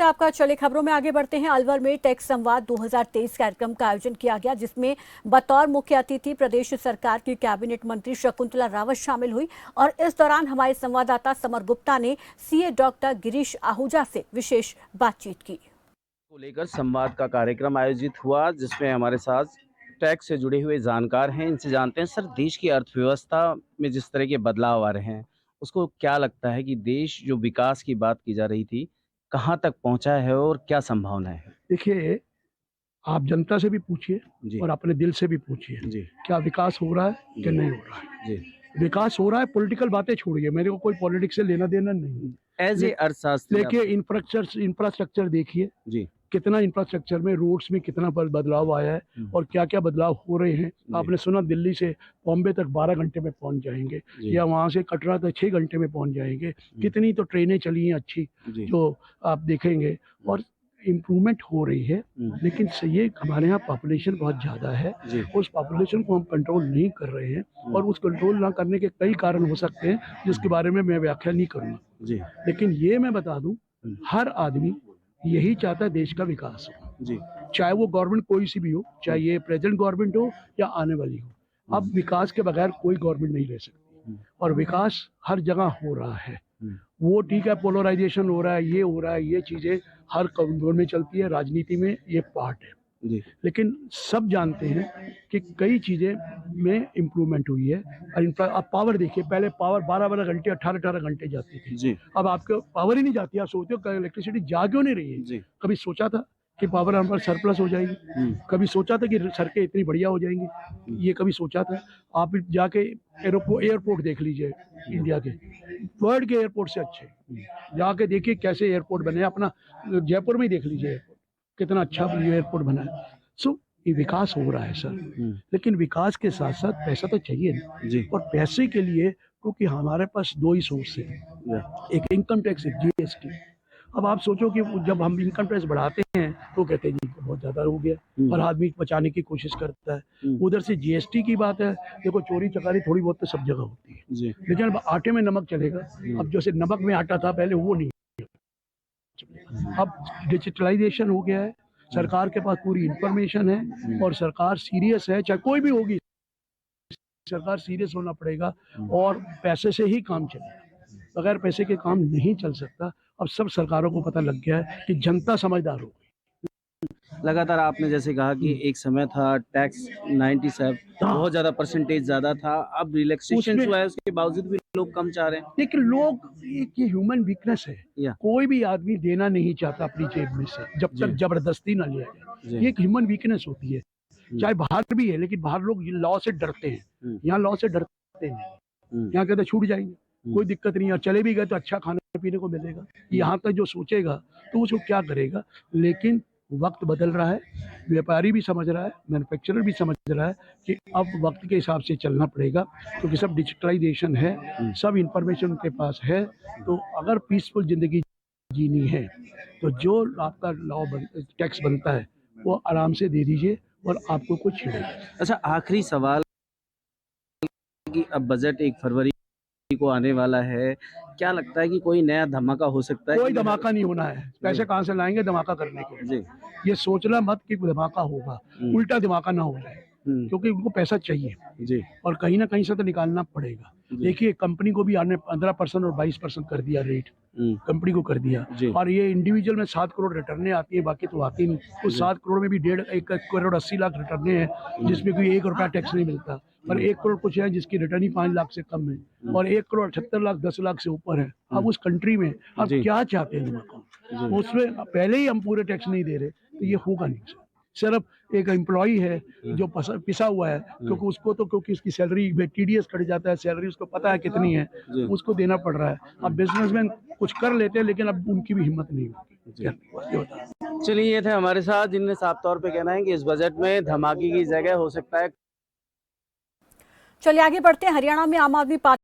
आपका। चले खबरों में आगे बढ़ते हैं। अलवर में टैक्स संवाद 2023 कार्यक्रम का आयोजन किया गया, जिसमें बतौर मुख्य अतिथि प्रदेश सरकार की कैबिनेट मंत्री शकुंतला रावत शामिल हुई। और इस दौरान हमारे संवाददाता समर गुप्ता ने सीए डॉक्टर गिरीश आहूजा से विशेष बातचीत की। को लेकर संवाद का कार्यक्रम आयोजित हुआ, जिसमें हमारे साथ टैक्स से जुड़े हुए जानकार हैं। इनसे जानते हैं, सर, देश की अर्थव्यवस्था में जिस तरह के बदलाव आ रहे हैं, उसको क्या लगता है कि देश जो विकास की बात की जा रही थी, कहाँ तक पहुंचा है और क्या संभावनाएं हैं? देखिए, आप जनता से भी पूछिए जी और अपने दिल से भी पूछिए, जी क्या विकास हो रहा है कि जी नहीं हो रहा है। जी। विकास हो रहा है, पॉलिटिकल बातें छोड़िए, मेरे को कोई पॉलिटिक्स से लेना देना नहीं। एज ए अर्थशास्त्री देखिए, इंफ्रास्ट्रक्चर देखिए, जी कितना इंफ्रास्ट्रक्चर में, रोड्स में कितना बदलाव आया है और क्या क्या बदलाव हो रहे हैं। आपने सुना दिल्ली से बॉम्बे तक 12 घंटे में पहुंच जाएंगे, या वहां से कटरा तक 6 घंटे में पहुंच जाएंगे। कितनी तो ट्रेनें चली हैं अच्छी, जो आप देखेंगे, और इम्प्रूवमेंट हो रही है। लेकिन ये हमारे यहाँ पॉपुलेशन बहुत ज़्यादा है, उस पॉपुलेशन को हम कंट्रोल नहीं कर रहे हैं, और उस कंट्रोल ना करने के कई कारण हो सकते हैं, जिसके बारे में मैं व्याख्या नहीं करूँगा। लेकिन ये मैं बता दूं, हर आदमी यही चाहता है देश का विकास हो, चाहे वो गवर्नमेंट कोई सी भी हो, चाहे ये प्रेजेंट गवर्नमेंट हो या आने वाली हो। अब विकास के बगैर कोई गवर्नमेंट नहीं रह सकती, और विकास हर जगह हो रहा है। वो ठीक है, पोलराइजेशन हो रहा है, ये हो रहा है, ये चीजें हर कॉरिडोर में चलती है, राजनीति में ये पार्ट है। लेकिन सब जानते हैं कि कई चीजें में इम्प्रूवमेंट हुई है। और आप पावर देखिए, पहले पावर 12-12 घंटे, 18-18 घंटे जाती थी। अब आपको पावर ही नहीं जाती। आप सोचते हो इलेक्ट्रिसिटी जा क्यों नहीं रही है? कभी सोचा था कि पावर हमारे सरप्लस हो जाएगी? कभी सोचा था कि सड़कें इतनी बढ़िया हो जाएंगी? ये कभी सोचा था? आप जाके एयरपोर्ट देख लीजिए, इंडिया के, वर्ल्ड के एयरपोर्ट से अच्छे जाके देखिए कैसे एयरपोर्ट बने। अपना जयपुर में ही देख लीजिए एयरपोर्ट, कितना अच्छा एयरपोर्ट बना है। सो ये विकास हो रहा है सर, लेकिन विकास के साथ साथ पैसा तो चाहिए ना। और पैसे के लिए, क्योंकि हमारे पास दो ही सोर्स है, एक इनकम टैक्स, एक जीएसटी। अब आप सोचो कि जब हम इनकम टैक्स बढ़ाते हैं तो कहते हैं जी बहुत ज्यादा हो गया, और आदमी बचाने की कोशिश करता है। उधर से जीएसटी की बात है, देखो चोरी चकारी थोड़ी बहुत तो सब जगह होती है, लेकिन अब आटे में नमक चलेगा। अब जैसे नमक में आटा था पहले, वो नहीं। अब डिजिटलाइजेशन हो गया है, सरकार के पास पूरी इंफॉर्मेशन है, और सरकार सीरियस है। चाहे कोई भी होगी, सरकार सीरियस होना पड़ेगा, और पैसे से ही काम चलेगा। बगैर पैसे के काम नहीं चल सकता। अब सब सरकारों को पता लग गया है कि जनता समझदार हो गई। लगातार आपने जैसे कहा कि एक समय था टैक्स 97 बहुत ज्यादा परसेंटेज ज्यादा था, अब रिलैक्सेशन हुआ है, उसके बावजूद भी लोग कम चाह रहे हैं। लेकिन लोग, एक ये ह्यूमन वीकनेस है, कोई भी आदमी देना नहीं चाहता अपनी जेब में से, जब तक जबरदस्ती ना लिया जाए। ये एक ह्यूमन वीकनेस होती है, चाहे बाहर भी है, लेकिन बाहर लोग लॉ से डरते हैं, यहाँ लॉ से डरते नहीं। यहाँ कहते छूट जाएंगे, कोई दिक्कत नहीं है, चले भी गए तो अच्छा खाने पीने को मिलेगा। यहाँ तक जो सोचेगा तो उसको क्या करेगा। लेकिन वक्त बदल रहा है, व्यापारी भी समझ रहा है, मैन्युफैक्चरर भी समझ रहा है कि अब वक्त के हिसाब से चलना पड़ेगा, क्योंकि सब डिजिटलाइजेशन है, सब इंफॉर्मेशन उनके पास है। तो अगर पीसफुल जिंदगी जीनी है तो जो आपका टैक्स बनता है वो आराम से दे दीजिए, और आपको कुछ नहीं। अच्छा, आखिरी सवाल कि अब बजट 1 फरवरी को आने वाला है, क्या लगता है कि कोई नया धमाका हो सकता है? कोई धमाका नहीं होना है। पैसे कहाँ से लाएंगे धमाका करने के लिए? ये सोचना मत कि धमाका होगा, उल्टा धमाका ना हो जाए, क्योंकि उनको पैसा चाहिए, और कहीं ना कहीं से तो निकालना पड़ेगा। देखिए, कंपनी को भी आने 15% और 22% कर दिया रेट, कंपनी को कर दिया। और ये इंडिविजुअल में 7 करोड़ रिटर्ने आती है, बाकी तो आती नहीं। उस 7 करोड़ में भी 1 करोड़ 80 लाख रिटर्ने हैं, जिसमें कोई 1 रुपया टैक्स नहीं मिलता। और 1 करोड़ कुछ है जिसकी रिटर्न ही 5 लाख से कम है, और 1 करोड़ 78 लाख 10 लाख से ऊपर है। अब उस कंट्री में अब क्या चाहते हैं लोग? उसमें पहले ही हम पूरे टैक्स नहीं दे रहे, तो ये होगा नहीं। सिर्फ एक एम्प्लॉई है जो पिसा हुआ है, क्योंकि उसको तो, क्योंकि उसकी सैलरी टीडीएस कट जाता है, सैलरी उसको पता है कितनी है, उसको देना पड़ रहा है। अब बिजनेसमैन कुछ कर लेते हैं, लेकिन अब उनकी भी हिम्मत नहीं होती। चलिए, ये थे हमारे साथ जिनने साफ तौर पे कहना है कि इस बजट में धमाके की जगह हो सकता है। चलिए आगे बढ़ते हैं। हरियाणा में आम आदमी पार्टी